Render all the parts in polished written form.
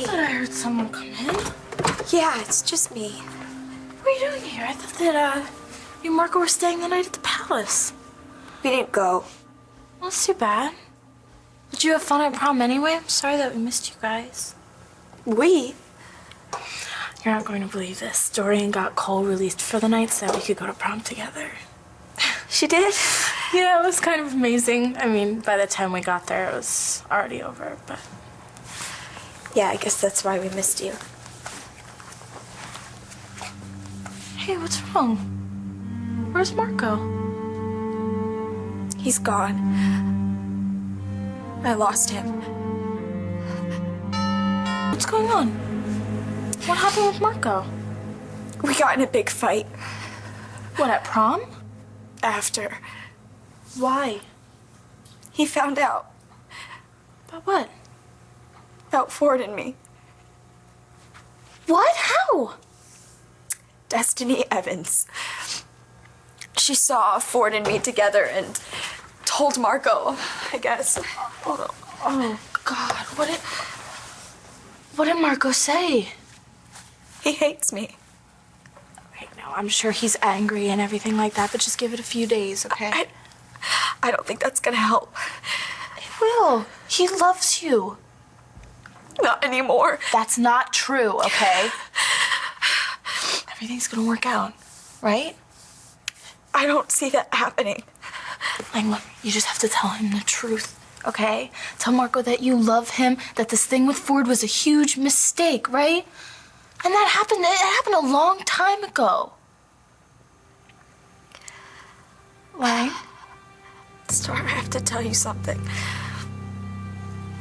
I thought I heard someone come in. Yeah, it's just me. What are you doing here? I thought that, you and Marco were staying the night at the palace. We didn't go. Well, that's too bad. Did you have fun at prom anyway? I'm sorry that we missed you guys. We? You're not going to believe this. Dorian got Cole released for the night so that we could go to prom together. She did? Yeah, it was kind of amazing. I mean, by the time we got there, it was already over, but... Yeah, I guess that's why we missed you. Hey, what's wrong? Where's Marco? He's gone. I lost him. What's going on? What happened with Marco? We got in a big fight. What, at prom? After. Why? He found out. About what? About Ford and me. What? How? Destiny Evans. She saw Ford and me together and told Marco, I guess. Oh, God. What did Marco say? He hates me. Right now, I'm sure he's angry and everything like that, but just give it a few days, okay? I don't think that's gonna help. It will. He loves you. Not anymore. That's not true, okay? Everything's gonna work out, right? I don't see that happening. Like, look, you just have to tell him the truth, okay? Tell Marco that you love him, that this thing with Ford was a huge mistake, right? And it happened a long time ago. Right? Starr, I have to tell you something.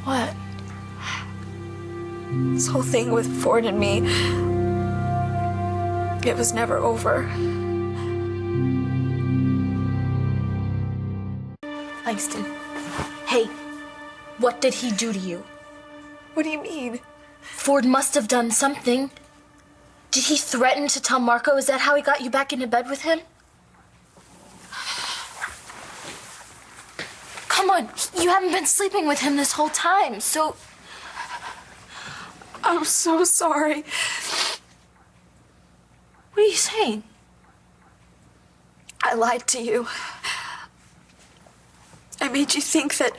What? This whole thing with Ford and me, it was never over. Langston, hey, what did he do to you? What do you mean? Ford must have done something. Did he threaten to tell Marco? Is that how he got you back into bed with him? Come on, you haven't been sleeping with him this whole time, so... I'm so sorry. What are you saying? I lied to you. I made you think that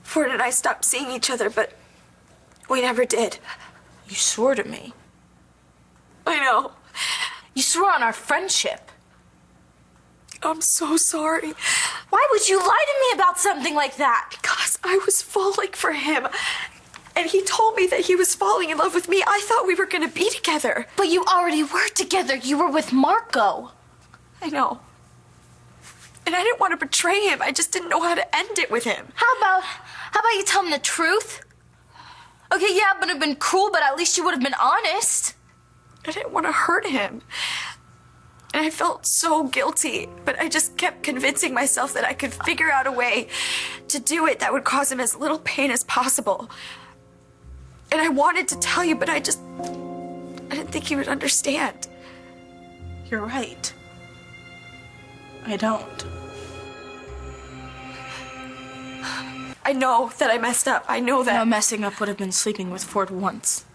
Ford and I stopped seeing each other, but we never did. You swore to me. I know. You swore on our friendship. I'm so sorry. Why would you lie to me about something like that? Because I was falling for him. And he told me that he was falling in love with me. I thought we were going to be together. But you already were together. You were with Marco. I know. And I didn't want to betray him. I just didn't know how to end it with him. How about you tell him the truth? Okay, yeah, it would have been cruel, but at least you would have been honest. I didn't want to hurt him. And I felt so guilty, but I just kept convincing myself that I could figure out a way to do it that would cause him as little pain as possible. And I wanted to tell you, but I didn't think you would understand. You're right. I don't. I know that I messed up. I know that. No, messing up would have been sleeping with Ford once.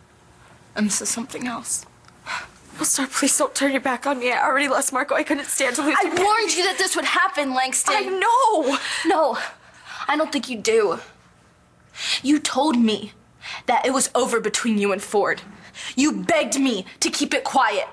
And this is something else. Oh, Starr, please don't turn your back on me. I already lost Marco. I couldn't stand to lose him. I warned you that this would happen, Langston. I know. No, I don't think you do. You told me that it was over between you and Ford. You begged me to keep it quiet.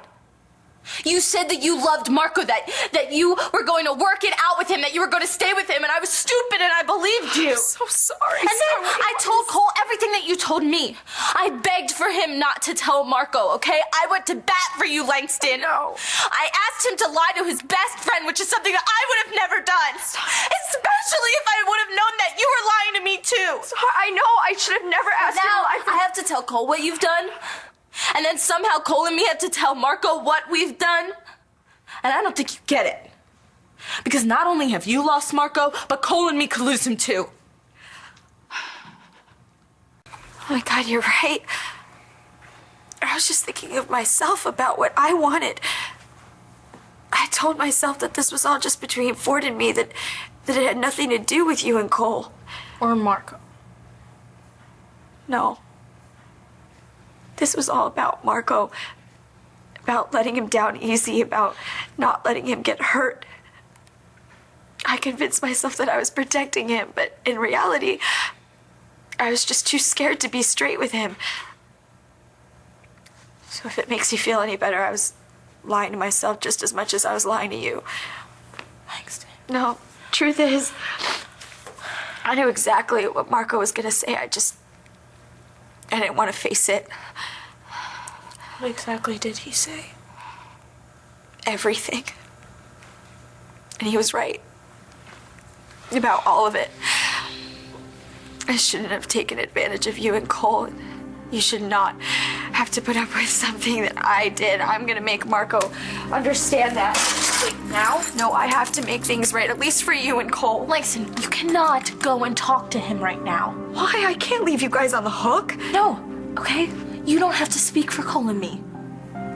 You said that you loved Marco, that you were going to work it out with him, that you were going to stay with him, and I was stupid and I believed you. I'm so sorry. And then I told Cole everything that you told me. I begged for him not to tell Marco, okay? I went to bat for you, Langston. No. I asked him to lie to his best friend, which is something that I would have never done. Especially if I would have known that you were lying to me too. I know. I should have never asked you to lie for me. I have to tell Cole what you've done. And then somehow Cole and me have to tell Marco what we've done. And I don't think you get it. Because not only have you lost Marco, but Cole and me could lose him too. Oh my God, you're right. I was just thinking of myself, about what I wanted. I told myself that this was all just between Ford and me, that it had nothing to do with you and Cole. Or Marco. No. This was all about Marco. About letting him down easy, about not letting him get hurt. I convinced myself that I was protecting him, but in reality, I was just too scared to be straight with him. So if it makes you feel any better, I was lying to myself just as much as I was lying to you. Langston. No, truth is, I knew exactly what Marco was gonna say. I didn't want to face it. What exactly did he say? Everything. And he was right. About all of it. I shouldn't have taken advantage of you and Cole. You should not have to put up with something that I did. I'm gonna make Marco understand that. Wait, now? No, I have to make things right, at least for you and Cole. Langston, you cannot go and talk to him right now. Why? I can't leave you guys on the hook. No, okay? You don't have to speak for Cole and me.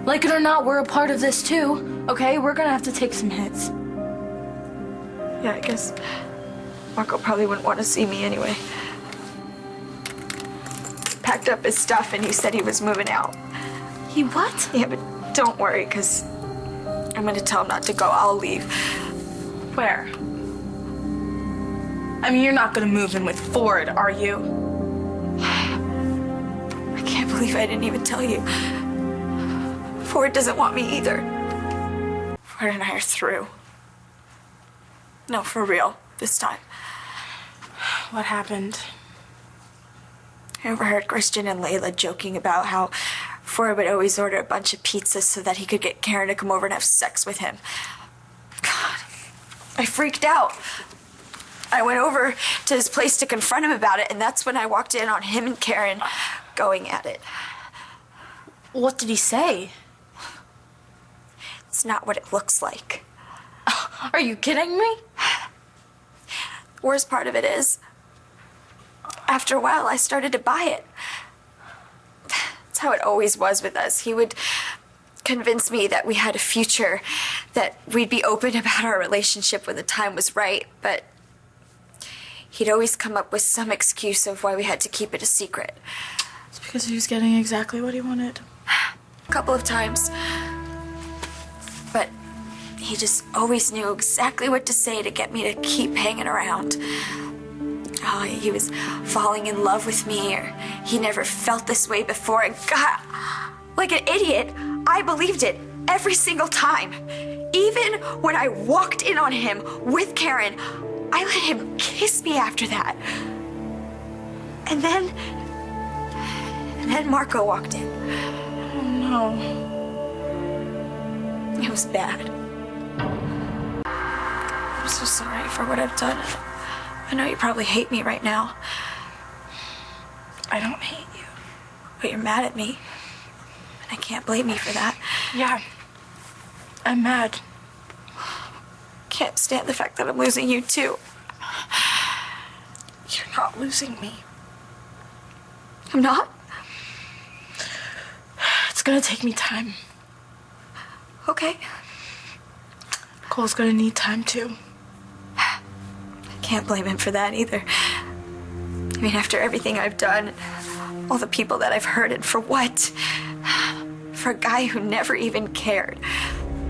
Like it or not, we're a part of this too, okay? We're gonna have to take some hits. Yeah, I guess Marco probably wouldn't want to see me anyway. Packed up his stuff and he said he was moving out. He what? Yeah, but don't worry, because I'm gonna tell him not to go. I'll leave. Where? I mean, you're not gonna move in with Ford, are you? I can't believe I didn't even tell you. Ford doesn't want me either. Ford and I are through. No, for real, this time. What happened? I overheard Christian and Layla joking about how Ford would always order a bunch of pizzas so that he could get Karen to come over and have sex with him. God, I freaked out. I went over to his place to confront him about it, and that's when I walked in on him and Karen going at it. What did he say? It's not what it looks like. Are you kidding me? Worst part of it is, after a while, I started to buy it. That's how it always was with us. He would convince me that we had a future, that we'd be open about our relationship when the time was right, but he'd always come up with some excuse of why we had to keep it a secret. It's because he was getting exactly what he wanted. A couple of times. But he just always knew exactly what to say to get me to keep hanging around. Oh, he was falling in love with me, or he never felt this way before. And God, like an idiot, I believed it every single time. Even when I walked in on him with Karen, I let him kiss me after that. And then Marco walked in. Oh no. It was bad. I'm so sorry for what I've done. I know you probably hate me right now. I don't hate you. But you're mad at me. And I can't blame you for that. Yeah. I'm mad. Can't stand the fact that I'm losing you too. You're not losing me. I'm not? It's gonna take me time. Okay. Cole's gonna need time too. Can't blame him for that either. I mean, after everything I've done, all the people that I've hurt, and for what? For a guy who never even cared.